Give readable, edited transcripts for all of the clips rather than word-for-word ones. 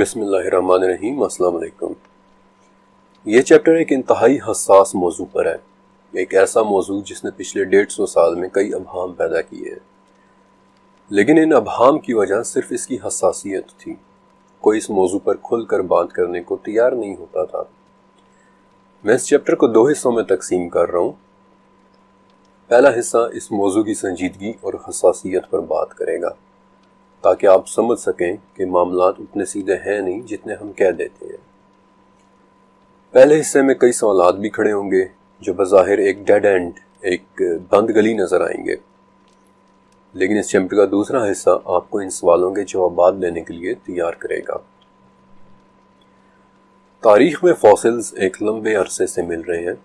بسم اللہ الرحمن الرحیم۔ السلام علیکم۔ یہ چیپٹر ایک انتہائی حساس موضوع پر ہے، ایک ایسا موضوع جس نے پچھلے 150 سال میں کئی ابہام پیدا کیے ہیں، لیکن ان ابہام کی وجہ صرف اس کی حساسیت تھی۔ کوئی اس موضوع پر کھل کر بات کرنے کو تیار نہیں ہوتا تھا۔ میں اس چیپٹر کو 2 حصوں میں تقسیم کر رہا ہوں۔ پہلا حصہ اس موضوع کی سنجیدگی اور حساسیت پر بات کرے گا، تاکہ آپ سمجھ سکیں کہ معاملات اتنے سیدھے ہیں نہیں جتنے ہم کہہ دیتے ہیں۔ پہلے حصے میں کئی سوالات بھی کھڑے ہوں گے جو بظاہر ایک ڈیڈ اینڈ، ایک بند گلی نظر آئیں گے، لیکن اس چیپٹر کا دوسرا حصہ آپ کو ان سوالوں کے جوابات دینے کے لیے تیار کرے گا۔ تاریخ میں فاسلز ایک لمبے عرصے سے مل رہے ہیں،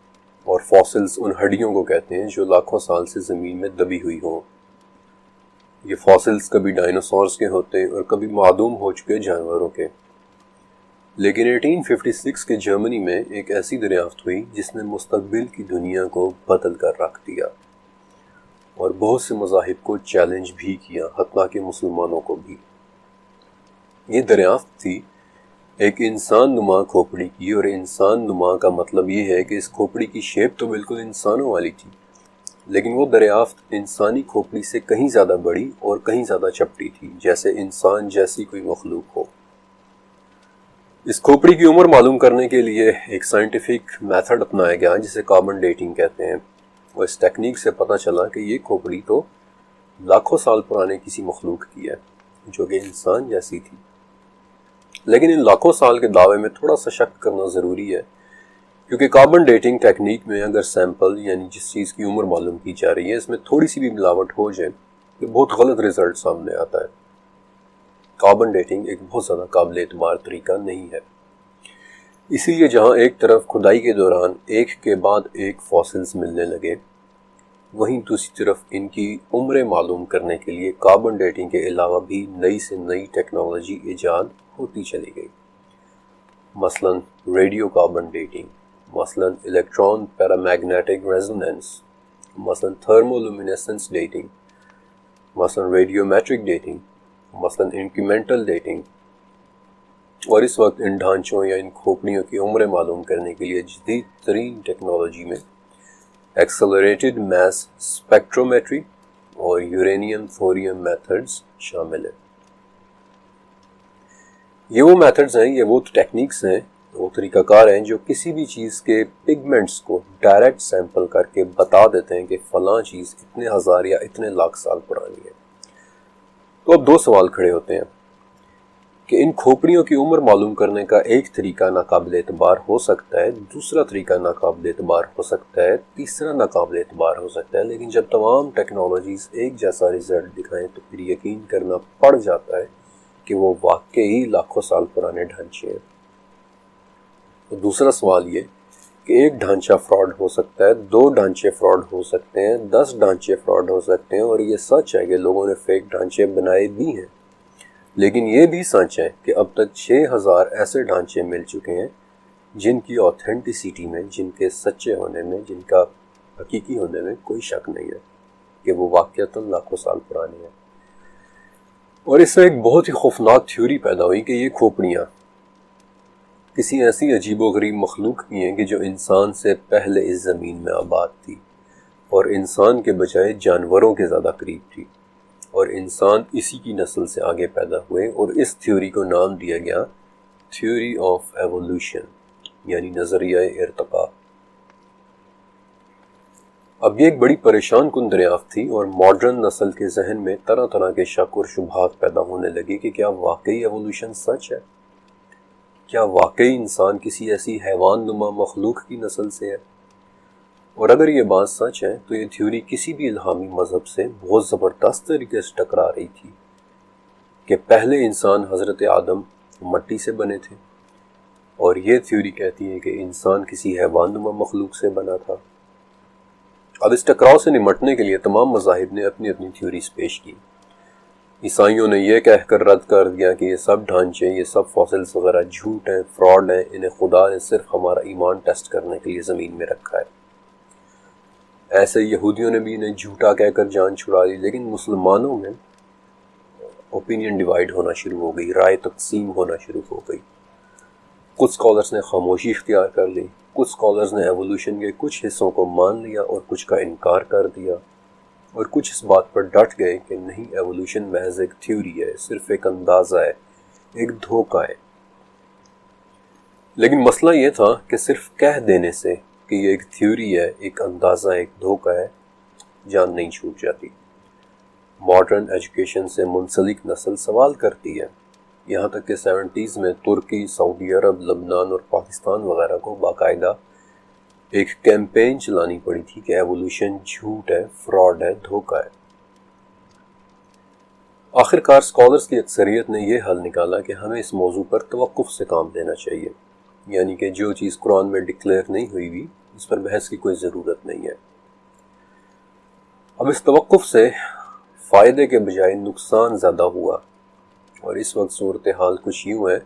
اور فاسلز ان ہڈیوں کو کہتے ہیں جو لاکھوں سال سے زمین میں دبی ہوئی ہوں۔ یہ فاسلز کبھی ڈائنوسورز کے ہوتے اور کبھی معدوم ہو چکے جانوروں کے، لیکن 1856 کے جرمنی میں ایک ایسی دریافت ہوئی جس نے مستقبل کی دنیا کو بدل کر رکھ دیا اور بہت سے مذاہب کو چیلنج بھی کیا، حتیٰ کہ مسلمانوں کو بھی۔ یہ دریافت تھی ایک انسان نما کھوپڑی کی، اور انسان نما کا مطلب یہ ہے کہ اس کھوپڑی کی شیپ تو بالکل انسانوں والی تھی، لیکن وہ دریافت انسانی کھوپڑی سے کہیں زیادہ بڑی اور کہیں زیادہ چپٹی تھی، جیسے انسان جیسی کوئی مخلوق ہو۔ اس کھوپڑی کی عمر معلوم کرنے کے لیے ایک سائنٹیفک میتھڈ اپنایا گیا جسے کاربن ڈیٹنگ کہتے ہیں، اور اس ٹیکنیک سے پتہ چلا کہ یہ کھوپڑی تو لاکھوں سال پرانے کسی مخلوق کی ہے جو کہ انسان جیسی تھی۔ لیکن ان لاکھوں سال کے دعوے میں تھوڑا سا شک کرنا ضروری ہے، کیونکہ کاربن ڈیٹنگ ٹیکنیک میں اگر سیمپل یعنی جس چیز کی عمر معلوم کی جا رہی ہے اس میں تھوڑی سی بھی ملاوٹ ہو جائے تو بہت غلط رزلٹ سامنے آتا ہے۔ کاربن ڈیٹنگ ایک بہت زیادہ قابل اعتبار طریقہ نہیں ہے، اسی لیے جہاں ایک طرف کھدائی کے دوران ایک کے بعد ایک فاسلز ملنے لگے، وہیں دوسری طرف ان کی عمریں معلوم کرنے کے لیے کاربن ڈیٹنگ کے علاوہ بھی نئی سے نئی ٹیکنالوجی ایجاد ہوتی چلی گئی، مثلا ریڈیو کاربن ڈیٹنگ، مثلا الیکٹران پیرامیگنیٹک ریزوننس، مثلا تھرمولومینیسنس ڈیٹنگ، مثلا ریڈیومیٹرک ڈیٹنگ، مثلا انکریمنٹل ڈیٹنگ، اور اس وقت ان ڈھانچوں یا ان کھوپڑیوں کی عمریں معلوم کرنے کے لیے جدید ترین ٹیکنالوجی میں ایکسلریٹڈ میس اسپیکٹرومیٹری اور یورینیم تھوریم میتھڈز شامل ہیں۔ یہ وہ میتھڈز ہیں، یہ وہ ٹیکنیکس ہیں، وہ طریقہ کار ہیں جو کسی بھی چیز کے پگمنٹس کو ڈائریکٹ سیمپل کر کے بتا دیتے ہیں کہ فلاں چیز اتنے ہزار یا اتنے لاکھ سال پرانی ہے۔ تو اب 2 سوال کھڑے ہوتے ہیں کہ ان کھوپڑیوں کی عمر معلوم کرنے کا ایک طریقہ ناقابل اعتبار ہو سکتا ہے، دوسرا طریقہ ناقابل اعتبار ہو سکتا ہے، تیسرا ناقابل اعتبار ہو سکتا ہے، لیکن جب تمام ٹیکنالوجیز ایک جیسا رزلٹ دکھائیں تو پھر یقین کرنا پڑ جاتا ہے کہ وہ واقعی لاکھوں سال پرانے ڈھانچے ہیں۔ تو دوسرا سوال یہ کہ ایک ڈھانچہ فراڈ ہو سکتا ہے، 2 ڈھانچے فراڈ ہو سکتے ہیں، 10 ڈھانچے فراڈ ہو سکتے ہیں، اور یہ سچ ہے کہ لوگوں نے فیک ڈھانچے بنائے بھی ہیں، لیکن یہ بھی سچ ہے کہ اب تک 6000 ایسے ڈھانچے مل چکے ہیں جن کی آتھینٹیسٹی میں، جن کے سچے ہونے میں، جن کا حقیقی ہونے میں کوئی شک نہیں ہے کہ وہ واقعتاً لاکھوں سال پرانے ہیں۔ اور اس سے ایک بہت ہی خوفناک تھیوری پیدا ہوئی کہ یہ کھوپڑیاں کسی ایسی عجیب و غریب مخلوق کی ہیں کہ جو انسان سے پہلے اس زمین میں آباد تھی، اور انسان کے بجائے جانوروں کے زیادہ قریب تھی، اور انسان اسی کی نسل سے آگے پیدا ہوئے، اور اس تھیوری کو نام دیا گیا تھیوری آف ایوولوشن، یعنی نظریہ ارتقاء۔ اب یہ ایک بڑی پریشان کن دریافت تھی، اور ماڈرن نسل کے ذہن میں طرح طرح کے شک اور شبہات پیدا ہونے لگے کہ کیا واقعی ایوولوشن سچ ہے؟ کیا واقعی انسان کسی ایسی حیوان نما مخلوق کی نسل سے ہے؟ اور اگر یہ بات سچ ہے تو یہ تھیوری کسی بھی الہامی مذہب سے بہت زبردست طریقے سے ٹکرا رہی تھی کہ پہلے انسان حضرت آدم مٹی سے بنے تھے، اور یہ تھیوری کہتی ہے کہ انسان کسی حیوان نما مخلوق سے بنا تھا۔ اب اس ٹکراؤ سے نمٹنے کے لیے تمام مذاہب نے اپنی اپنی تھیوریز پیش کی۔ عیسائیوں نے یہ کہہ کر رد کر دیا کہ یہ سب ڈھانچے، یہ سب فاسلز وغیرہ جھوٹ ہیں، فراڈ ہیں، انہیں خدا نے صرف ہمارا ایمان ٹیسٹ کرنے کے لیے زمین میں رکھا ہے۔ ایسے یہودیوں نے بھی انہیں جھوٹا کہہ کر جان چھڑا لی، لیکن مسلمانوں میں اوپینین ڈیوائیڈ ہونا شروع ہو گئی، رائے تقسیم ہونا شروع ہو گئی۔ کچھ اسکالرس نے خاموشی اختیار کر لی، کچھ اسکالرس نے ایوولوشن کے کچھ حصوں کو مان لیا اور کچھ کا انکار کر دیا، اور کچھ اس بات پر ڈٹ گئے کہ نہیں، ایوولوشن محض ایک تھیوری ہے، صرف ایک اندازہ ہے، ایک دھوکہ ہے۔ لیکن مسئلہ یہ تھا کہ صرف کہہ دینے سے کہ یہ ایک تھیوری ہے، ایک اندازہ، ایک دھوکہ ہے، جان نہیں چھوٹ جاتی۔ ماڈرن ایجوکیشن سے منسلک نسل سوال کرتی ہے، یہاں تک کہ 70s میں ترکی، سعودی عرب، لبنان اور پاکستان وغیرہ کو باقاعدہ ایک کیمپین چلانی پڑی تھی کہ ایوولوشن جھوٹ ہے، فراڈ ہے، دھوکہ ہے۔ آخر کار اسکالرس کی اکثریت نے یہ حل نکالا کہ ہمیں اس موضوع پر توقف سے کام لینا چاہیے، یعنی کہ جو چیز قرآن میں ڈکلیئر نہیں ہوئی ہوئی اس پر بحث کی کوئی ضرورت نہیں ہے۔ اب اس توقف سے فائدے کے بجائے نقصان زیادہ ہوا، اور اس وقت صورتحال کچھ یوں ہے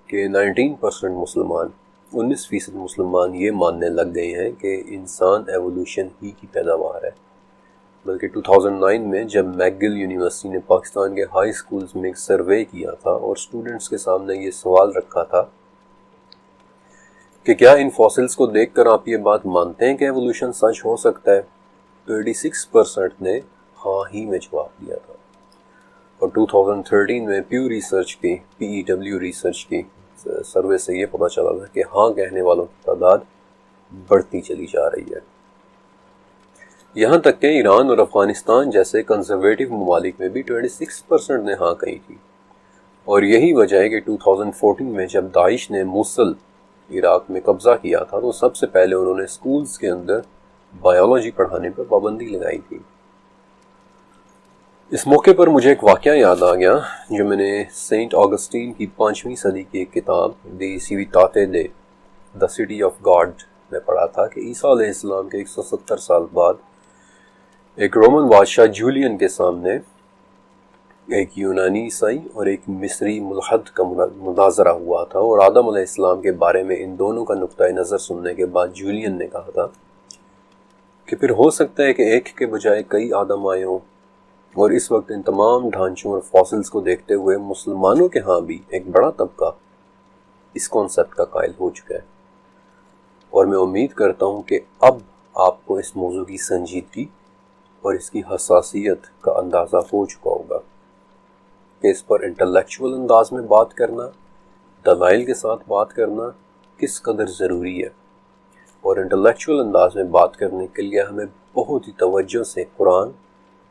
کہ 19% مسلمان، 19% مسلمان یہ ماننے لگ گئے ہیں کہ انسان ایوولوشن ہی کی پیداوار ہے۔ بلکہ 2009 میں جب میکگل یونیورسٹی نے پاکستان کے ہائی سکولز میں ایک سروے کیا تھا اور سٹوڈنٹس کے سامنے یہ سوال رکھا تھا کہ کیا ان فاسلز کو دیکھ کر آپ یہ بات مانتے ہیں کہ ایوولوشن سچ ہو سکتا ہے، تو 86% نے ہاں ہی میں جواب دیا تھا۔ اور 2013 میں پیو ریسرچ کی PEW ریسرچ کی سروے سے یہ پتہ چلا تھا کہ ہاں کہنے والوں کی تعداد بڑھتی چلی جا رہی ہے، یہاں تک کہ ایران اور افغانستان جیسے کنزرویٹو ممالک میں بھی 26% نے ہاں کہی تھی۔ اور یہی وجہ ہے کہ 2014 میں جب داعش نے موصل عراق میں قبضہ کیا تھا تو سب سے پہلے انہوں نے سکولز کے اندر بایولوجی پڑھانے پر پابندی لگائی تھی۔ اس موقع پر مجھے ایک واقعہ یاد آ گیا جو میں نے سینٹ آگسٹین کی 5ویں صدی کی ایک کتاب دی سیویتاتے دے دا سٹی آف گاڈ میں پڑھا تھا کہ عیسیٰ علیہ السلام کے 170 سال بعد ایک رومن بادشاہ جولین کے سامنے ایک یونانی عیسائی اور ایک مصری ملحد کا مناظرہ ہوا تھا، اور آدم علیہ السلام کے بارے میں ان دونوں کا نقطہ نظر سننے کے بعد جولین نے کہا تھا کہ پھر ہو سکتا ہے کہ ایک کے بجائے کئی آدم آئے ہوں، اور اس وقت ان تمام ڈھانچوں اور فاسلز کو دیکھتے ہوئے مسلمانوں کے ہاں بھی ایک بڑا طبقہ اس کانسیپٹ کا قائل ہو چکا ہے۔ اور میں امید کرتا ہوں کہ اب آپ کو اس موضوع کی سنجیدگی اور اس کی حساسیت کا اندازہ ہو چکا ہوگا کہ اس پر انٹلیکچول انداز میں بات کرنا، دلائل کے ساتھ بات کرنا کس قدر ضروری ہے، اور انٹلیکچول انداز میں بات کرنے کے لیے ہمیں بہت ہی توجہ سے قرآن،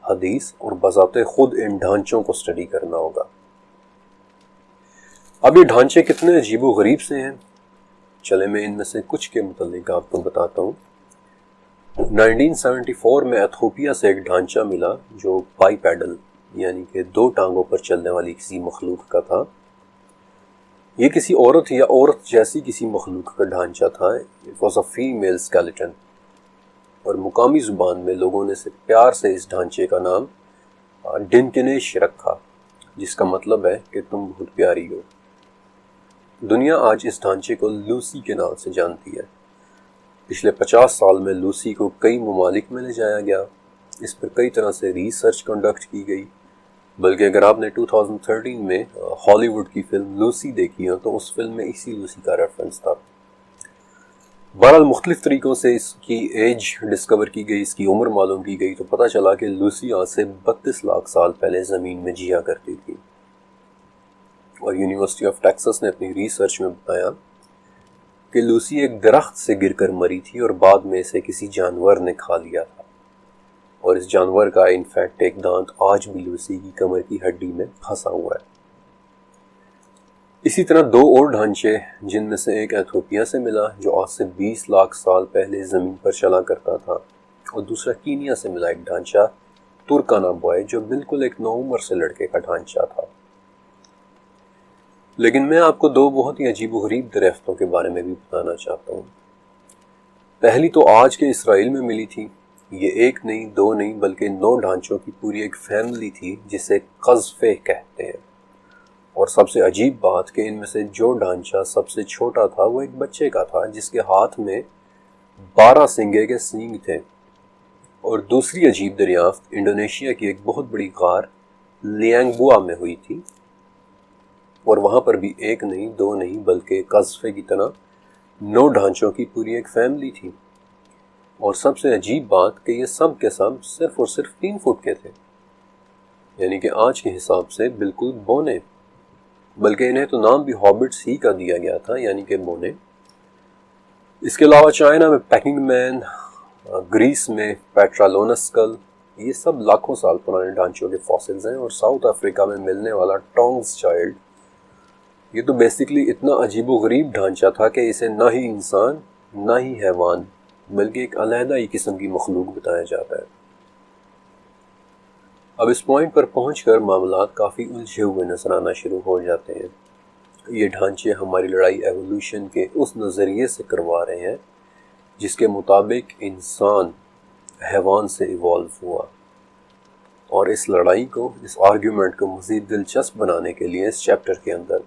حدیث اور بذات خود ان ڈھانچوں کو سٹڈی کرنا ہوگا۔ اب یہ ڈھانچے کتنے عجیب و غریب سے ہیں، چلے میں ان میں سے کچھ کے متعلق آپ کو بتاتا ہوں۔ 1974 میں ایتھوپیا سے ایک ڈھانچہ ملا جو بائی پیڈل یعنی کہ 2 ٹانگوں پر چلنے والی کسی مخلوق کا تھا۔ یہ کسی عورت یا عورت جیسی کسی مخلوق کا ڈھانچہ تھا۔ It was a female skeleton، اور مقامی زبان میں لوگوں نے پیار سے اس ڈھانچے کا نام ڈنکنیش رکھا، جس کا مطلب ہے کہ تم بہت پیاری ہو۔ دنیا آج اس ڈھانچے کو لوسی کے نام سے جانتی ہے۔ پچھلے 50 سال میں لوسی کو کئی ممالک میں لے جایا گیا، اس پر کئی طرح سے ریسرچ کنڈکٹ کی گئی، بلکہ اگر آپ نے 2013 میں ہالی ووڈ کی فلم لوسی دیکھی ہو تو اس فلم میں اسی لوسی کا ریفرنس تھا۔ بہرحال مختلف طریقوں سے اس کی ایج ڈسکور کی گئی، اس کی عمر معلوم کی گئی، تو پتہ چلا کہ لوسی آج سے 32 لاکھ سال پہلے زمین میں جیا کرتی تھی۔ اور یونیورسٹی آف ٹیکساس نے اپنی ریسرچ میں بتایا کہ لوسی ایک درخت سے گر کر مری تھی اور بعد میں اسے کسی جانور نے کھا لیا تھا، اور اس جانور کا انفیکٹ ایک دانت آج بھی لوسی کی کمر کی ہڈی میں پھنسا ہوا ہے۔ اسی طرح 2 اور ڈھانچے، جن میں سے ایک ایتھوپیا سے ملا جو آج سے 20 لاکھ سال پہلے زمین پر چلا کرتا تھا، اور دوسرا کینیا سے ملا ایک ڈھانچہ ترکانا بوائے جو بالکل ایک نوعمر سے لڑکے کا ڈھانچہ تھا۔ لیکن میں آپ کو 2 بہت ہی عجیب و غریب دریافتوں کے بارے میں بھی بتانا چاہتا ہوں۔ پہلی تو آج کے اسرائیل میں ملی تھی، یہ 1 نہیں 2 نہیں بلکہ 9 ڈھانچوں کی پوری ایک فیملی تھی جسے قذفے کہتے ہیں۔ اور سب سے عجیب بات کہ ان میں سے جو ڈھانچہ سب سے چھوٹا تھا وہ ایک بچے کا تھا جس کے ہاتھ میں 12 سنگے کے سینگ تھے۔ اور دوسری عجیب دریافت انڈونیشیا کی ایک بہت بڑی غار لیانگبوا میں ہوئی تھی، اور وہاں پر بھی ایک نہیں، دو نہیں، بلکہ قذفے کی طرح 9 ڈھانچوں کی پوری ایک فیملی تھی۔ اور سب سے عجیب بات کہ یہ سب کے سب صرف اور صرف 3 فٹ کے تھے، یعنی کہ آج کے حساب سے بالکل بونے، بلکہ انہیں تو نام بھی ہابٹس ہی کا دیا گیا تھا، یعنی کہ بونے۔ اس کے علاوہ چائنا میں پیکنگ مین، گریس میں پیٹرالونسکل، یہ سب لاکھوں سال پرانے ڈھانچوں کے فاسلز ہیں۔ اور ساؤتھ افریقہ میں ملنے والا ٹونگز چائلڈ، یہ تو بیسیکلی اتنا عجیب و غریب ڈھانچہ تھا کہ اسے نہ ہی انسان نہ ہی حیوان بلکہ ایک علیحدہ ہی قسم کی مخلوق بتایا جاتا ہے۔ اب اس پوائنٹ پر پہنچ کر معاملات کافی الجھے ہوئے نظر آنا شروع ہو جاتے ہیں۔ یہ ڈھانچے ہماری لڑائی ایوولوشن کے اس نظریے سے کروا رہے ہیں جس کے مطابق انسان حیوان سے ایوالو ہوا، اور اس لڑائی کو، اس آرگیومنٹ کو مزید دلچسپ بنانے کے لیے اس چیپٹر کے اندر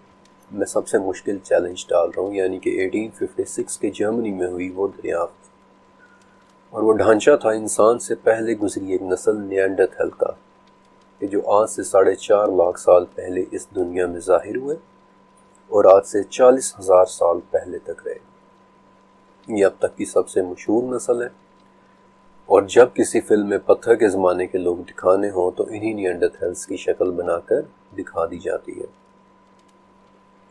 میں سب سے مشکل چیلنج ڈال رہا ہوں، یعنی کہ 1856 کے جرمنی میں ہوئی وہ دریافت، اور وہ ڈھانچہ تھا انسان سے پہلے گزری ایک نسل نیانڈرتھل کا، کہ جو آج سے 4.5 لاکھ سال پہلے اس دنیا میں ظاہر ہوئے اور آج سے 40,000 سال پہلے تک رہے۔ یہ اب تک کی سب سے مشہور نسل ہے، اور جب کسی فلم میں پتھر کے زمانے کے لوگ دکھانے ہوں تو انہی نیانڈرتھلز کی شکل بنا کر دکھا دی جاتی ہے۔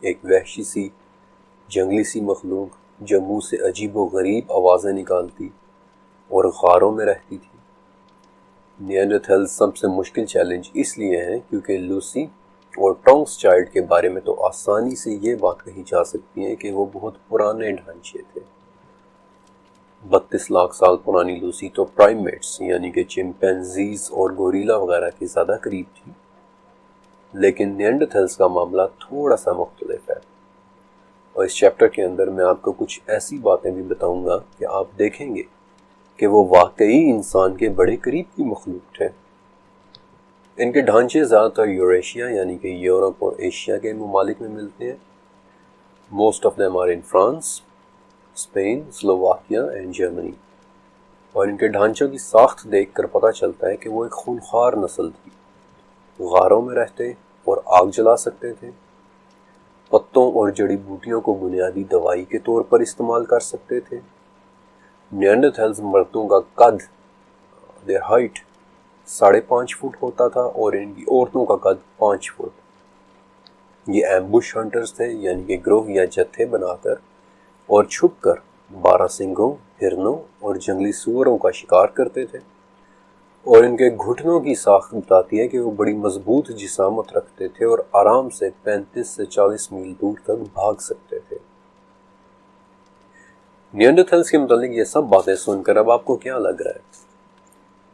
ایک وحشی سی، جنگلی سی مخلوق جو منہ سے عجیب و غریب آوازیں نکالتی اور غاروں میں رہتی تھی۔ نیانڈرتھلز سب سے مشکل چیلنج اس لیے ہے کیونکہ لوسی اور ٹونگز چائلڈ کے بارے میں تو آسانی سے یہ بات کہی جا سکتی ہے کہ وہ بہت پرانے ڈھانچے تھے۔ 32 لاکھ سال پرانی لوسی تو پرائمیٹس یعنی کہ چمپینزیز اور گوریلا وغیرہ کے زیادہ قریب تھی، لیکن نیانڈرتھلز کا معاملہ تھوڑا سا مختلف ہے، اور اس چیپٹر کے اندر میں آپ کو کچھ ایسی باتیں بھی بتاؤں گا کہ آپ دیکھیں گے کہ وہ واقعی انسان کے بڑے قریب کی مخلوق تھے۔ ان کے ڈھانچے زیادہ تر یوریشیا یعنی کہ یورپ اور ایشیا کے ممالک میں ملتے ہیں۔ Most of them are in France, Spain, Slovakia and Germany, اور ان کے ڈھانچوں کی ساخت دیکھ کر پتہ چلتا ہے کہ وہ ایک خونخوار نسل تھی۔ غاروں میں رہتے اور آگ جلا سکتے تھے، پتوں اور جڑی بوٹیوں کو بنیادی دوائی کے طور پر استعمال کر سکتے تھے۔ نیانڈرتھلز مردوں کا قد، their height 5.5 فٹ ہوتا تھا، اور ان کی عورتوں کا قد 5 فٹ۔ یہ ایمبوش ہنٹرز تھے، یعنی کہ گروہ یا جتھے بنا کر اور چھپ کر 12 سنگوں، ہرنوں اور جنگلی سوروں کا شکار کرتے تھے، اور ان کے گھٹنوں کی ساخت بتاتی ہے کہ وہ بڑی مضبوط جسامت رکھتے تھے اور آرام سے 35 سے 40 میل دور تک بھاگ سکتے تھے۔ نیانڈرتھلز کے متعلق یہ سب باتیں سن کر اب آپ کو کیا لگ رہا ہے؟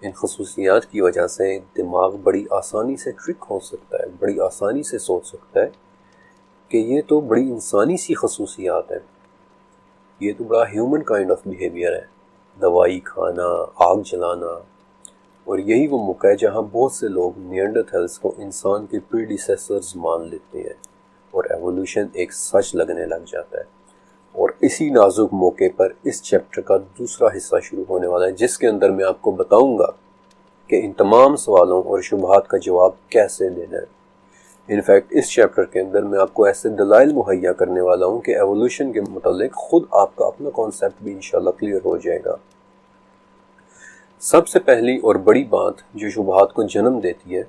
ان خصوصیات کی وجہ سے دماغ بڑی آسانی سے ٹرک ہو سکتا ہے، بڑی آسانی سے سوچ سکتا ہے کہ یہ تو بڑی انسانی سی خصوصیات ہیں، یہ تو بڑا ہیومن کائنڈ آف بیہیویئر ہے، دوائی کھانا، آگ جلانا۔ اور یہی وہ موقع ہے جہاں بہت سے لوگ نیانڈرتھلز کو انسان کے پریڈیسیسرز مان لیتے ہیں اور ایوولوشن ایک سچ لگنے لگ جاتا ہے۔ اور اسی نازک موقع پر اس چیپٹر کا دوسرا حصہ شروع ہونے والا ہے، جس کے اندر میں آپ کو بتاؤں گا کہ ان تمام سوالوں اور شبہات کا جواب کیسے دینا ہے۔ انفیکٹ اس چیپٹر کے اندر میں آپ کو ایسے دلائل مہیا کرنے والا ہوں کہ ایوولوشن کے متعلق خود آپ کا اپنا کانسیپٹ بھی انشاءاللہ کلیئر ہو جائے گا۔ سب سے پہلی اور بڑی بات جو شبہات کو جنم دیتی ہے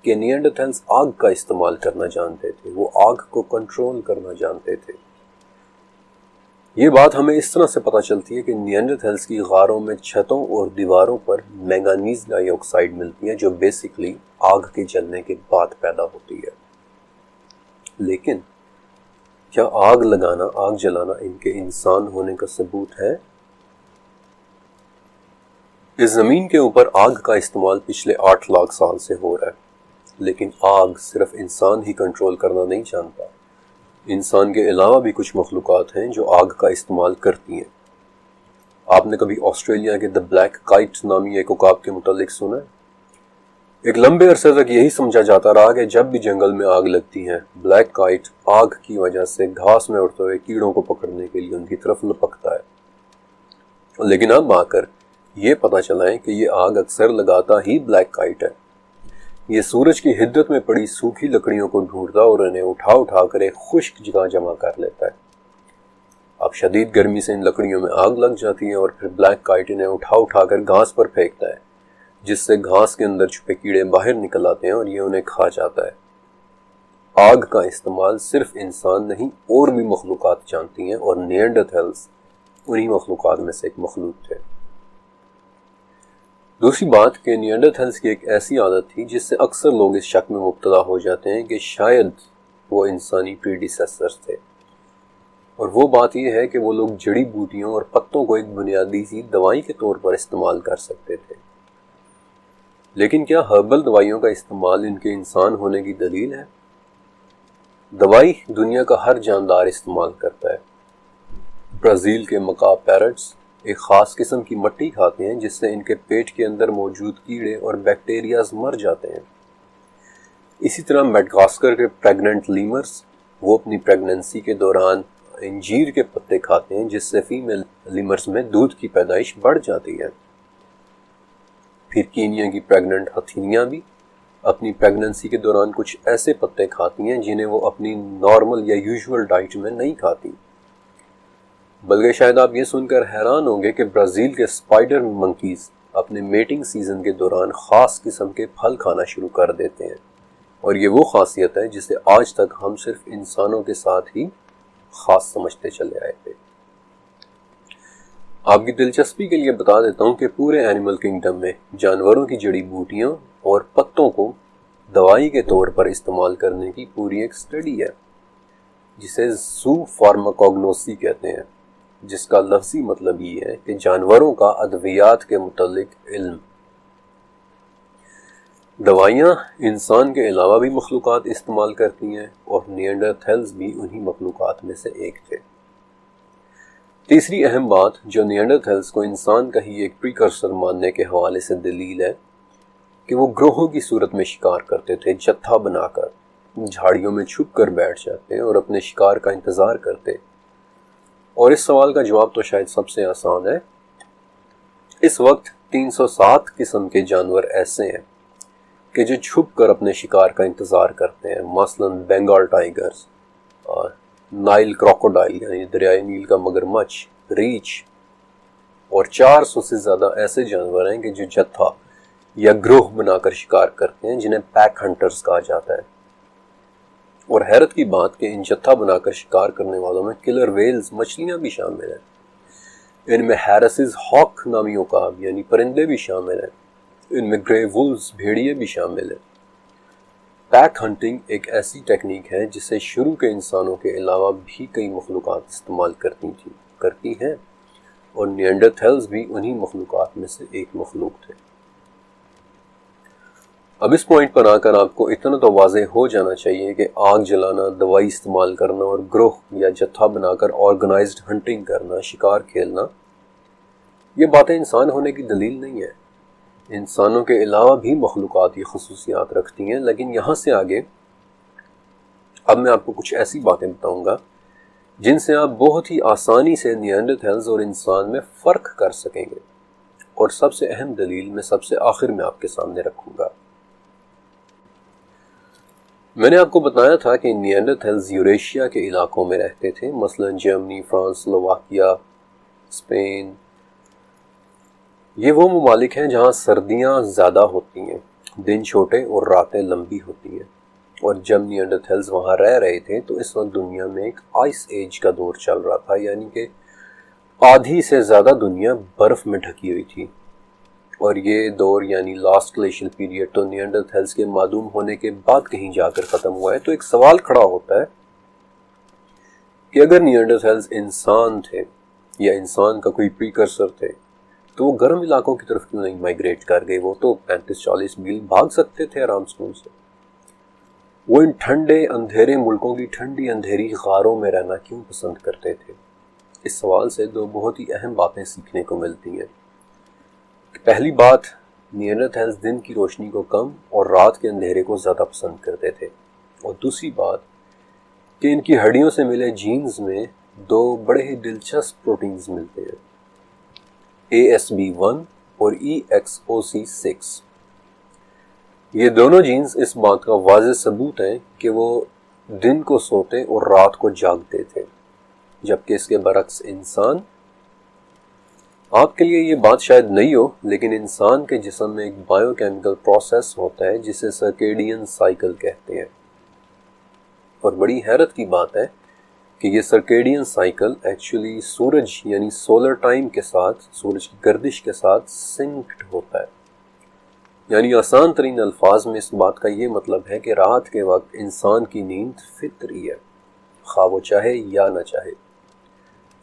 کہ نیانڈرتھلز آگ کا استعمال کرنا جانتے تھے، وہ آگ کو کنٹرول کرنا جانتے تھے۔ یہ بات ہمیں اس طرح سے پتہ چلتی ہے کہ نیانڈرتھلز کی غاروں میں چھتوں اور دیواروں پر مینگنیز ڈائی آکسائڈ ملتی ہے، جو بیسیکلی آگ کے جلنے کے بعد پیدا ہوتی ہے۔ لیکن کیا آگ لگانا، آگ جلانا ان کے انسان ہونے کا ثبوت ہے؟ اس زمین کے اوپر آگ کا استعمال پچھلے 8 لاکھ سال سے ہو رہا ہے، لیکن آگ صرف انسان ہی کنٹرول کرنا نہیں جانتا۔ انسان کے علاوہ بھی کچھ مخلوقات ہیں جو آگ کا استعمال کرتی ہیں۔ آپ نے کبھی آسٹریلیا کے دی بلیک کائٹ نامی ایک عقاب کے متعلق سنا ہے؟ ایک لمبے عرصے تک یہی سمجھا جاتا رہا کہ جب بھی جنگل میں آگ لگتی ہے، بلیک کائٹ آگ کی وجہ سے گھاس میں اڑتے ہوئے کیڑوں کو پکڑنے کے لیے ان کی طرف لپکتا ہے، لیکن اب آ کر یہ پتہ چلا ہے کہ یہ آگ اکثر لگاتا ہی بلیک کائٹ ہے۔ یہ سورج کی حدت میں پڑی سوکھی لکڑیوں کو ڈھونڈتا اور انہیں اٹھا اٹھا کر ایک خشک جگہ جمع کر لیتا ہے۔ اب شدید گرمی سے ان لکڑیوں میں آگ لگ جاتی ہے اور پھر بلیک کائٹ انہیں اٹھا اٹھا کر گھاس پر پھینکتا ہے، جس سے گھاس کے اندر چھپے کیڑے باہر نکل آتے ہیں اور یہ انہیں کھا جاتا ہے۔ آگ کا استعمال صرف انسان نہیں اور بھی مخلوقات جانتی ہیں، اور نیانڈرتھلز انہی مخلوقات میں سے ایک مخلوق تھے۔ دوسری بات کہ نیانڈرتھلز کی ایک ایسی عادت تھی جس سے اکثر لوگ اس شک میں مبتلا ہو جاتے ہیں کہ شاید وہ انسانی پریڈیسیسرز تھے، اور وہ بات یہ ہے کہ وہ لوگ جڑی بوٹیوں اور پتوں کو ایک بنیادی سی دوائی کے طور پر استعمال کر سکتے تھے۔ لیکن کیا ہربل دوائیوں کا استعمال ان کے انسان ہونے کی دلیل ہے؟ دوائی دنیا کا ہر جاندار استعمال کرتا ہے۔ برازیل کے مکا پیرٹس ایک خاص قسم کی مٹی کھاتے ہیں جس سے ان کے پیٹ کے اندر موجود کیڑے اور بیکٹیریاز مر جاتے ہیں۔ اسی طرح میڈغاسکر کے پریگننٹ لیمرز وہ اپنی پریگننسی کے دوران انجیر کے پتے کھاتے ہیں جس سے فیمیل لیمرز میں دودھ کی پیدائش بڑھ جاتی ہے۔ پھر کینیا کی پریگننٹ ہتھینیاں بھی اپنی پریگننسی کے دوران کچھ ایسے پتے کھاتی ہیں جنہیں وہ اپنی نارمل یا یوزول ڈائٹ میں نہیں کھاتی۔ بلکہ شاید آپ یہ سن کر حیران ہوں گے کہ برازیل کے اسپائڈر منکیز اپنے میٹنگ سیزن کے دوران خاص قسم کے پھل کھانا شروع کر دیتے ہیں، اور یہ وہ خاصیت ہے جسے آج تک ہم صرف انسانوں کے ساتھ ہی خاص سمجھتے چلے آئے تھے۔ آپ کی دلچسپی کے لیے بتا دیتا ہوں کہ پورے اینیمل کنگڈم میں جانوروں کی جڑی بوٹیاں اور پتوں کو دوائی کے طور پر استعمال کرنے کی پوری ایک سٹڈی ہے، جسے زو فارماکوگنوسی کہتے ہیں، جس کا لفظی مطلب یہ ہے کہ جانوروں کا ادویات کے متعلق علم۔ دوائیاں انسان کے علاوہ بھی مخلوقات استعمال کرتی ہیں، اور نیانڈرتھلز بھی انہی مخلوقات میں سے ایک تھے۔ تیسری اہم بات جو نیانڈرتھلز کو انسان کا ہی ایک پریکرسر ماننے کے حوالے سے دلیل ہے کہ وہ گروہوں کی صورت میں شکار کرتے تھے، جتھا بنا کر جھاڑیوں میں چھپ کر بیٹھ جاتے اور اپنے شکار کا انتظار کرتے۔ اور اس سوال کا جواب تو شاید سب سے آسان ہے۔ اس وقت 307 قسم کے جانور ایسے ہیں کہ جو چھپ کر اپنے شکار کا انتظار کرتے ہیں، مثلا بنگال ٹائیگرز، نائل کراکوڈائل یعنی دریائے نیل کا مگرمچھ، ریچھ، اور 400 سے زیادہ ایسے جانور ہیں کہ جو جتھا یا گروہ بنا کر شکار کرتے ہیں، جنہیں پیک ہنٹرز کہا جاتا ہے۔ اور حیرت کی بات کہ ان جتھا بنا کر شکار کرنے والوں میں کلر ویلز مچھلیاں بھی شامل ہیں، ان میں ہیرسز ہاک نامی عقاب یعنی پرندے بھی شامل ہیں، ان میں گرے وولز بھیڑیے بھی شامل ہیں۔ پیک ہنٹنگ ایک ایسی ٹیکنیک ہے جسے شروع کے انسانوں کے علاوہ بھی کئی مخلوقات استعمال کرتی ہیں، اور نیانڈرتھلز بھی انہی مخلوقات میں سے ایک مخلوق تھے۔ اب اس پوائنٹ پر آ کر آپ کو اتنا تو واضح ہو جانا چاہیے کہ آگ جلانا، دوائی استعمال کرنا اور گروہ یا جتھا بنا کر آرگنائزڈ ہنٹنگ کرنا، شکار کھیلنا، یہ باتیں انسان ہونے کی دلیل نہیں ہے۔ انسانوں کے علاوہ بھی مخلوقات یہ خصوصیات رکھتی ہیں، لیکن یہاں سے آگے اب میں آپ کو کچھ ایسی باتیں بتاؤں گا جن سے آپ بہت ہی آسانی سے نیانڈرتھلز اور انسان میں فرق کر سکیں گے، اور سب سے اہم دلیل میں سب سے آخر میں آپ کے سامنے رکھوں گا۔ میں نے آپ کو بتایا تھا کہ نیانڈرتھلز یوریشیا کے علاقوں میں رہتے تھے، مثلا جرمنی، فرانس، سلوواکیا، اسپین۔ یہ وہ ممالک ہیں جہاں سردیاں زیادہ ہوتی ہیں، دن چھوٹے اور راتیں لمبی ہوتی ہیں، اور جب نیانڈرتھلز وہاں رہ رہے تھے تو اس وقت دنیا میں ایک آئس ایج کا دور چل رہا تھا، یعنی کہ آدھی سے زیادہ دنیا برف میں ڈھکی ہوئی تھی، اور یہ دور یعنی لاسٹ گلیشیل پیریڈ تو نیانڈرتھلز کے معدوم ہونے کے بعد کہیں جا کر ختم ہوا ہے۔ تو ایک سوال کھڑا ہوتا ہے کہ اگر نیانڈرتھلز انسان تھے یا انسان کا کوئی پریکرسر تھے تو وہ گرم علاقوں کی طرف کیوں نہیں مائگریٹ کر گئے؟ وہ تو 35-40 میل بھاگ سکتے تھے آرام سے۔ وہ ان ٹھنڈے اندھیرے ملکوں کی ٹھنڈی اندھیری غاروں میں رہنا کیوں پسند کرتے تھے؟ اس سوال سے دو بہت ہی اہم باتیں سیکھنے کو ملتی ہیں۔ پہلی بات، نیانڈرتھلز دن کی روشنی کو کم اور رات کے اندھیرے کو زیادہ پسند کرتے تھے، اور دوسری بات کہ ان کی ہڈیوں سے ملے جینز میں دو بڑے ہی دلچسپ پروٹینز ملتے ہیں، ASB1 اور EXOC6۔ یہ دونوں جینز اس بات کا واضح ثبوت ہیں کہ وہ دن کو سوتے اور رات کو جاگتے تھے، جبکہ اس کے برعکس انسان، آپ کے لیے یہ بات شاید نہیں ہو لیکن انسان کے جسم میں ایک بائیو کیمیکل پروسیس ہوتا ہے جسے سرکیڈین سائیکل کہتے ہیں، اور بڑی حیرت کی بات ہے کہ یہ سرکیڈین سائیکل ایکچولی سورج یعنی سولر ٹائم کے ساتھ، سورج کی گردش کے ساتھ سنکڈ ہوتا ہے۔ یعنی آسان ترین الفاظ میں اس بات کا یہ مطلب ہے کہ رات کے وقت انسان کی نیند فطری ہے، خواہ وہ چاہے یا نہ چاہے۔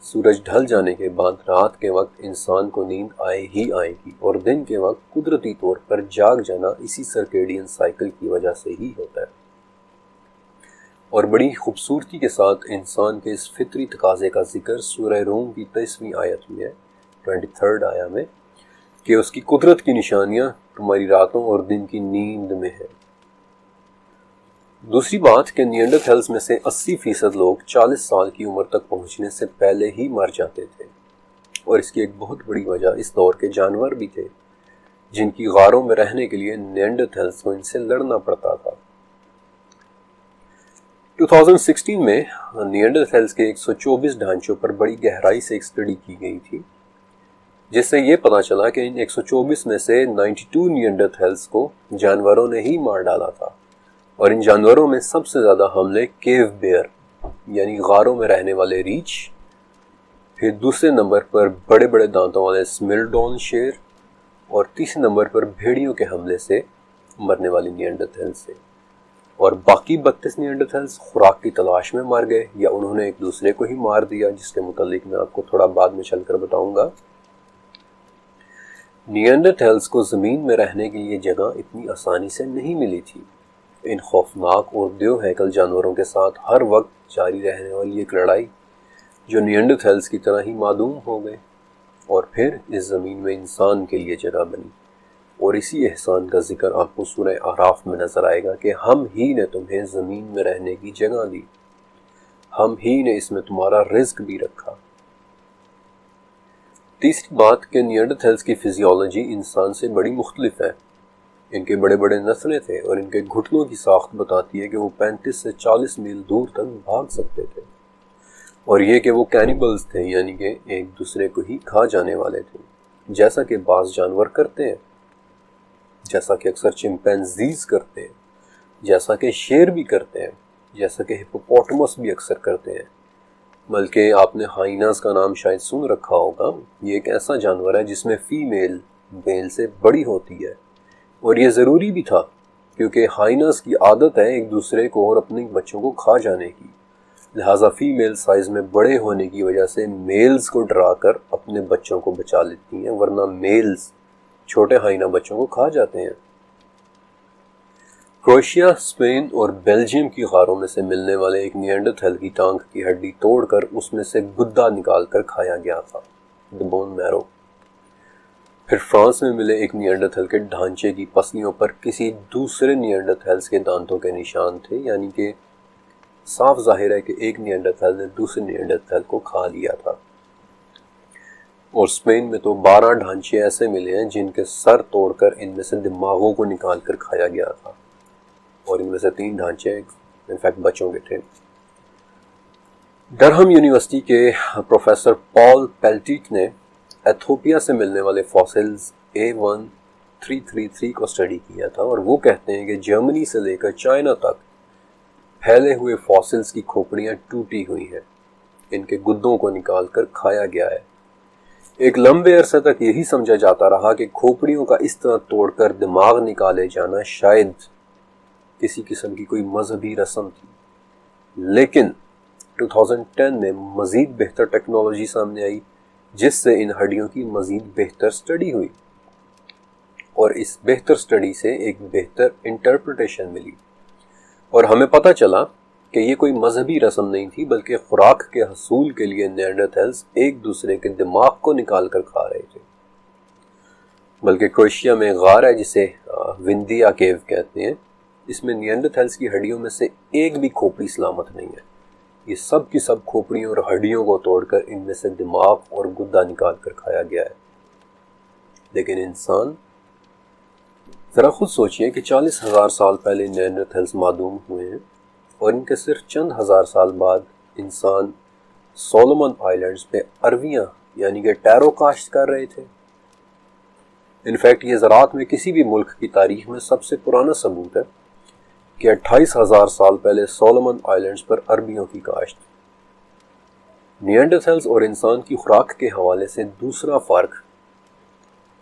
سورج ڈھل جانے کے بعد رات کے وقت انسان کو نیند آئے ہی آئے گی، اور دن کے وقت قدرتی طور پر جاگ جانا اسی سرکیڈین سائیکل کی وجہ سے ہی ہوتا ہے۔ اور بڑی خوبصورتی کے ساتھ انسان کے اس فطری تقاضے کا ذکر سورہ روم کی 23ویں آیت میں ہے، 23 آیت میں، کہ اس کی قدرت کی نشانیاں تمہاری راتوں اور دن کی نیند میں ہے۔ دوسری بات کہ نیانڈرتھلز میں سے 80% لوگ 40 سال کی عمر تک پہنچنے سے پہلے ہی مر جاتے تھے، اور اس کی ایک بہت بڑی وجہ اس دور کے جانور بھی تھے جن کی غاروں میں رہنے کے لیے نیانڈرتھلز کو ان سے لڑنا پڑتا تھا۔ 2016 میں نیانڈرتھلز کے 124 ڈھانچوں پر بڑی گہرائی سے ایک اسٹڈی کی گئی تھی، جس سے یہ پتا چلا کہ ان 124 میں سے 92 نیانڈرتھلز کو جانوروں نے ہی مار ڈالا تھا، اور ان جانوروں میں سب سے زیادہ حملے کیو بیئر یعنی غاروں میں رہنے والے ریچھ، پھر دوسرے نمبر پر بڑے بڑے دانتوں والے سملڈون شیر، اور تیسرے نمبر پر بھیڑیوں کے حملے سے مرنے والی نیانڈرتھلز سے، اور باقی 32 نیانڈرتھلز خوراک کی تلاش میں مر گئے یا انہوں نے ایک دوسرے کو ہی مار دیا، جس کے متعلق میں آپ کو تھوڑا بعد میں چل کر بتاؤں گا۔ نیانڈرتھلز کو زمین میں رہنے کے لیے جگہ اتنی آسانی سے نہیں ملی تھی۔ ان خوفناک اور دیو ہیکل جانوروں کے ساتھ ہر وقت جاری رہنے والی ایک لڑائی جو نیانڈرتھلز کی طرح ہی معدوم ہو گئے، اور پھر اس زمین میں انسان کے لیے جگہ بنی، اور اسی احسان کا ذکر آپ کو سورہ اعراف میں نظر آئے گا کہ ہم ہی نے تمہیں زمین میں رہنے کی جگہ دی، ہم ہی نے اس میں تمہارا رزق بھی رکھا۔ تیسری بات کہ نیانڈرتھلز کی فزیولوجی انسان سے بڑی مختلف ہے۔ ان کے بڑے بڑے نسلیں تھے، اور ان کے گھٹنوں کی ساخت بتاتی ہے کہ وہ 35 سے 40 میل دور تک بھاگ سکتے تھے، اور یہ کہ وہ کینیبلز تھے، یعنی کہ ایک دوسرے کو ہی کھا جانے والے تھے، جیسا کہ بعض جانور کرتے ہیں، جیسا کہ اکثر چمپینزیز کرتے ہیں، جیسا کہ شیر بھی کرتے ہیں، جیسا کہ ہپوپوٹمس بھی اکثر کرتے ہیں۔ بلکہ آپ نے ہائیناز کا نام شاید سن رکھا ہوگا۔ یہ ایک ایسا جانور ہے جس میں فیمیل میل سے بڑی ہوتی ہے، اور یہ ضروری بھی تھا کیونکہ ہائیناز کی عادت ہے ایک دوسرے کو اور اپنے بچوں کو کھا جانے کی، لہٰذا فیمیل سائز میں بڑے ہونے کی وجہ سے میلز کو ڈرا کر اپنے بچوں کو بچا لیتی ہیں، ورنہ میلز چھوٹے ہائینا بچوں کو کھا جاتے ہیں۔ کروشیا، اسپین اور بیلجیم کی غاروں میں سے ملنے والے ایک نیانڈرتھل کی ٹانگ کی ہڈی توڑ کر اس میں سے گدا نکال کر کھایا گیا تھا، دی بون میرو۔ پھر فرانس میں ملے ایک نیانڈرتھل کے ڈھانچے کی پسلیوں پر کسی دوسرے نیانڈرتھلز کے دانتوں کے نشان تھے، یعنی کہ صاف ظاہر ہے کہ ایک نیانڈرتھل نے دوسرے نیانڈرتھل کو کھا لیا تھا۔ اور اسپین میں تو 12 ڈھانچے ایسے ملے ہیں جن کے سر توڑ کر ان میں سے دماغوں کو نکال کر کھایا گیا تھا، اور ان میں سے 3 ڈھانچے انفیکٹ بچوں کے تھے۔ ڈرہم یونیورسٹی کے پروفیسر پال پیلٹیٹ نے ایتھوپیا سے ملنے والے فاسلز A1333 کو اسٹڈی کیا تھا، اور وہ کہتے ہیں کہ جرمنی سے لے کر چائنا تک پھیلے ہوئے فاسلز کی کھوپڑیاں ٹوٹی ہوئی ہیں، ان کے گدوں کو نکال کر کھایا گیا ہے۔ ایک لمبے عرصے تک یہی سمجھا جاتا رہا کہ کھوپڑیوں کا اس طرح توڑ کر دماغ نکالے جانا شاید کسی قسم کی کوئی مذہبی رسم تھی، لیکن 2010 میں مزید بہتر ٹیکنالوجی سامنے آئی جس سے ان ہڈیوں کی مزید بہتر سٹڈی ہوئی، اور اس بہتر سٹڈی سے ایک بہتر انٹرپریٹیشن ملی، اور ہمیں پتہ چلا کہ یہ کوئی مذہبی رسم نہیں تھی بلکہ خوراک کے حصول کے لیے نیانڈرتھلز ایک دوسرے کے دماغ کو نکال کر کھا رہے تھے۔ بلکہ کروشیا میں غار ہے جسے وندیا کیو کہتے ہیں، اس میں نیانڈرتھلز کی ہڈیوں میں سے ایک بھی کھوپڑی سلامت نہیں ہے، یہ سب کی سب کھوپڑیوں اور ہڈیوں کو توڑ کر ان میں سے دماغ اور گدا نکال کر کھایا گیا ہے۔ لیکن انسان ذرا خود سوچئے کہ 40,000 سال پہلے نیانڈرتھلز معدوم ہوئے ہیں اور ان کے صرف چند ہزار سال بعد انسان سولومن آئیلینڈز پہ ارویاں یعنی کہ ٹیرو کاشت کر رہے تھے۔ انفیکٹ یہ زراعت میں کسی بھی ملک کی تاریخ میں سب سے پرانا ثبوت ہے کہ 28,000 سال پہلے سولومن آئیلینڈز پر عربیوں کی کاشت۔ نیانڈرتھلز اور انسان کی خوراک کے حوالے سے دوسرا فرق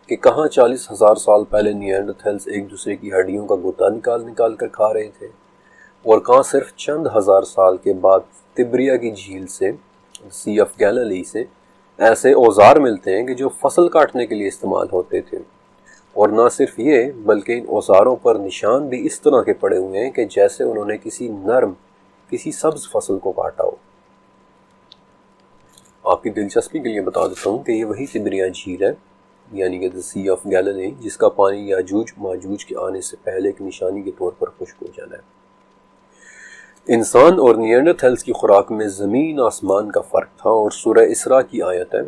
کہ کہاں 40,000 سال پہلے نیانڈرتھلز ایک دوسرے کی ہڈیوں کا غوطہ نکال کر کھا رہے تھے اور کہاں صرف چند ہزار سال کے بعد تبریا کی جھیل سے سی آف گیلیلی سے ایسے اوزار ملتے ہیں کہ جو فصل کاٹنے کے لیے استعمال ہوتے تھے، اور نہ صرف یہ بلکہ ان اوزاروں پر نشان بھی اس طرح کے پڑے ہوئے ہیں کہ جیسے انہوں نے کسی سبز فصل کو کاٹا ہو۔ آپ کی دلچسپی کے لیے بتا دیتا ہوں کہ یہ وہی تبریا جھیل ہے یعنی کہ سی آف گیلیلی جس کا پانی یاجوج ماجوج کے آنے سے پہلے ایک نشانی کے طور پر خشک ہو جانا ہے۔ انسان اور نیانڈرتھلز کی خوراک میں زمین آسمان کا فرق تھا، اور سورہ اسراء کی آیت ہے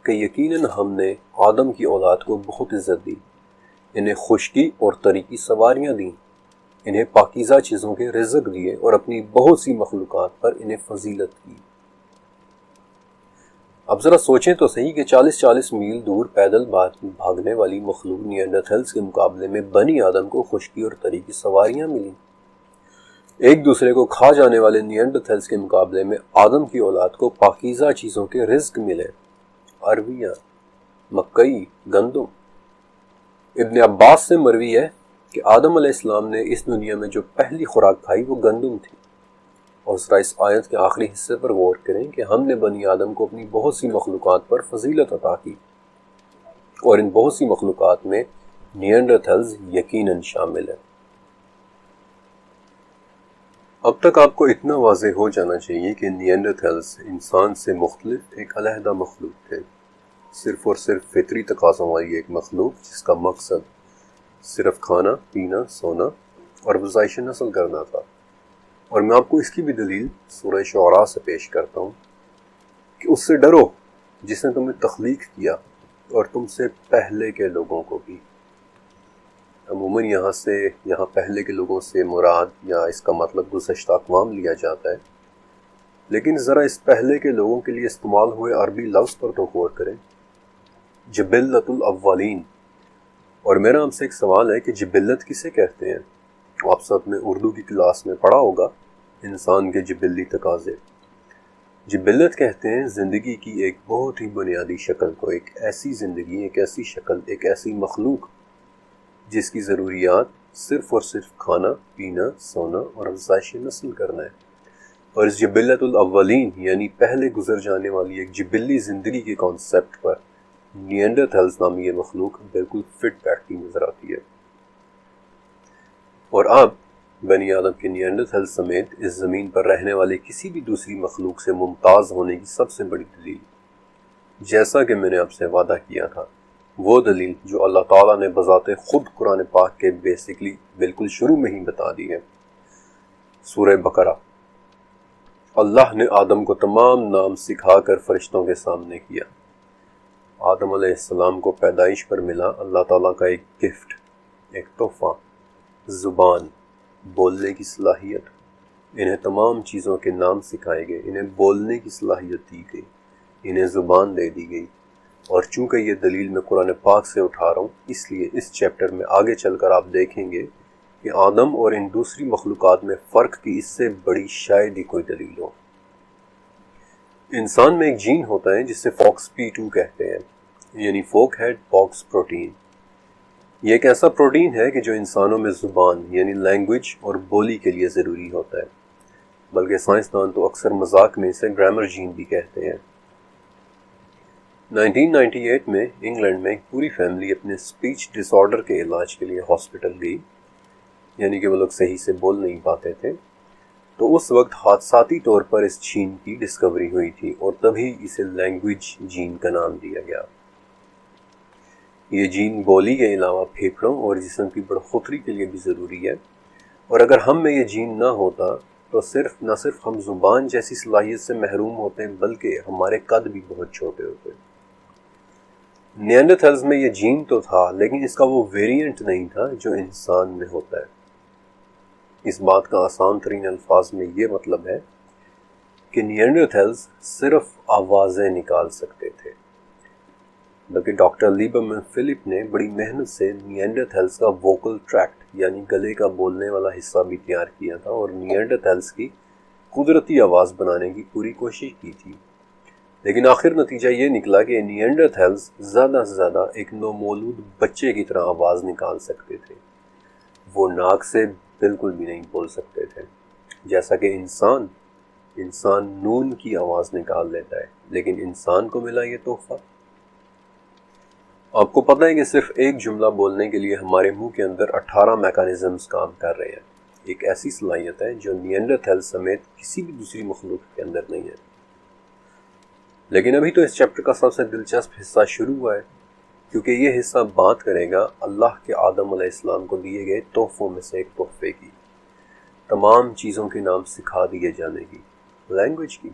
کہ یقیناً ہم نے آدم کی اولاد کو بہت عزت دی، انہیں خشکی اور تری کی سواریاں دیں، انہیں پاکیزہ چیزوں کے رزق دیے اور اپنی بہت سی مخلوقات پر انہیں فضیلت کی۔ اب ذرا سوچیں تو صحیح کہ 40 میل دور پیدل بھاگنے والی مخلوق نیانڈرتھلز کے مقابلے میں بنی آدم کو خشکی اور تری کی سواریاں ملیں۔ ایک دوسرے کو کھا جانے والے نیانڈرتھلز کے مقابلے میں آدم کی اولاد کو پاکیزہ چیزوں کے رزق ملے، ارویاں، مکئی، گندم۔ ابن عباس سے مروی ہے کہ آدم علیہ السلام نے اس دنیا میں جو پہلی خوراک کھائی وہ گندم تھی، اور ذرا اس آیت کے آخری حصے پر غور کریں کہ ہم نے بنی آدم کو اپنی بہت سی مخلوقات پر فضیلت عطا کی، اور ان بہت سی مخلوقات میں نیانڈرتھلز یقیناً شامل ہے۔ اب تک آپ کو اتنا واضح ہو جانا چاہیے کہ نیانڈرتھلز انسان سے مختلف ایک علیحدہ مخلوق تھے، صرف اور صرف فطری تقاضوں والی ایک مخلوق جس کا مقصد صرف کھانا، پینا، سونا اور افزائش نسل کرنا تھا۔ اور میں آپ کو اس کی بھی دلیل سورہ شعراء سے پیش کرتا ہوں کہ اس سے ڈرو جس نے تمہیں تخلیق کیا اور تم سے پہلے کے لوگوں کو بھی۔ عموماً یہاں پہلے کے لوگوں سے مراد یا اس کا مطلب گزشتہ اقوام لیا جاتا ہے، لیکن ذرا اس پہلے کے لوگوں کے لیے استعمال ہوئے عربی لفظ پر تو غور کریں، جبلت الاولین۔ اور میرا آپ سے ایک سوال ہے کہ جبلت کسے کہتے ہیں؟ آپ سب نے اردو کی کلاس میں پڑھا ہوگا انسان کے جبلی تقاضے۔ جبلت کہتے ہیں زندگی کی ایک بہت ہی بنیادی شکل کو، ایک ایسی زندگی، ایک ایسی شکل، ایک ایسی مخلوق جس کی ضروریات صرف اور صرف کھانا، پینا، سونا اور افزائش نسل کرنا ہے۔ اور اس جبلت الاولین یعنی پہلے گزر جانے والی ایک جبلی زندگی کے کانسیپٹ پر نیانڈرتھلز نامی یہ مخلوق بالکل فٹ بیٹھتی نظر آتی ہے۔ اور اب بنی آدم کے نیانڈرتھلز سمیت اس زمین پر رہنے والے کسی بھی دوسری مخلوق سے ممتاز ہونے کی سب سے بڑی دلیل، جیسا کہ میں نے آپ سے وعدہ کیا تھا، وہ دلیل جو اللہ تعالیٰ نے بذات خود قرآن پاک کے بالکل شروع میں ہی بتا دی ہے۔ سورہ بقرہ۔ اللہ نے آدم کو تمام نام سکھا کر فرشتوں کے سامنے کیا۔ آدم علیہ السلام کو پیدائش پر ملا اللہ تعالیٰ کا ایک گفٹ، ایک تحفہ، زبان، بولنے کی صلاحیت۔ انہیں تمام چیزوں کے نام سکھائے گئے، انہیں بولنے کی صلاحیت دی گئی، انہیں زبان دے دی گئی۔ اور چونکہ یہ دلیل میں قرآن پاک سے اٹھا رہا ہوں، اس لیے اس چیپٹر میں آگے چل کر آپ دیکھیں گے کہ آدم اور ان دوسری مخلوقات میں فرق کی اس سے بڑی شاید ہی کوئی دلیل ہو۔ انسان میں ایک جین ہوتا ہے جسے FOXP2 کہتے ہیں، یعنی فوک ہیڈ پاکس پروٹین۔ یہ ایک ایسا پروٹین ہے کہ جو انسانوں میں زبان یعنی لینگویج اور بولی کے لیے ضروری ہوتا ہے، بلکہ سائنسدان تو اکثر مذاق میں اسے گرامر جین بھی کہتے ہیں۔ 1998 میں انگلینڈ میں ایک پوری فیملی اپنے اسپیچ ڈس آرڈر کے علاج کے لیے ہاسپٹل گئی، یعنی کہ وہ لوگ صحیح سے بول نہیں پاتے تھے۔ تو اس وقت حادثاتی طور پر اس جین کی ڈسکوری ہوئی تھی اور تبھی اسے لینگویج جین کا نام دیا گیا۔ یہ جین بولی کے علاوہ پھیپھڑوں اور جسم کی بڑھوتری کے لیے بھی ضروری ہے، اور اگر ہم میں یہ جین نہ ہوتا تو نہ صرف ہم زبان جیسی صلاحیت سے محروم ہوتے بلکہ ہمارے قد بھی بہت چھوٹے ہوتے۔ نیانڈرتھلز میں یہ جین تو تھا لیکن اس کا وہ ویریئنٹ نہیں تھا جو انسان میں ہوتا ہے۔ اس بات کا آسان ترین الفاظ میں یہ مطلب ہے کہ نیانڈرتھلز صرف آوازیں نکال سکتے تھے، بلکہ ڈاکٹر لیبرمن فلپ نے بڑی محنت سے نیانڈرتھلز کا ووکل ٹریکٹ یعنی گلے کا بولنے والا حصہ بھی تیار کیا تھا اور نیانڈرتھلز کی قدرتی آواز بنانے کی پوری کوشش کی تھی، لیکن آخر نتیجہ یہ نکلا کہ نیانڈرتھلز زیادہ سے زیادہ ایک نومولود بچے کی طرح آواز نکال سکتے تھے۔ وہ ناک سے بالکل بھی نہیں بول سکتے تھے، جیسا کہ انسان نون کی آواز نکال لیتا ہے، لیکن انسان کو ملا یہ تحفہ۔ آپ کو پتہ ہے کہ صرف ایک جملہ بولنے کے لیے ہمارے منہ کے اندر 18 میکانزمز کام کر رہے ہیں۔ ایک ایسی صلاحیت ہے جو نیانڈرتھلز سمیت کسی بھی دوسری مخلوق کے اندر نہیں ہے۔ لیکن ابھی تو اس چیپٹر کا سب سے دلچسپ حصہ شروع ہوا ہے، کیونکہ یہ حصہ بات کرے گا اللہ کے آدم علیہ السلام کو دیے گئے تحفوں میں سے ایک تحفے کی، تمام چیزوں کے نام سکھا دیے جانے کی، لینگویج کی۔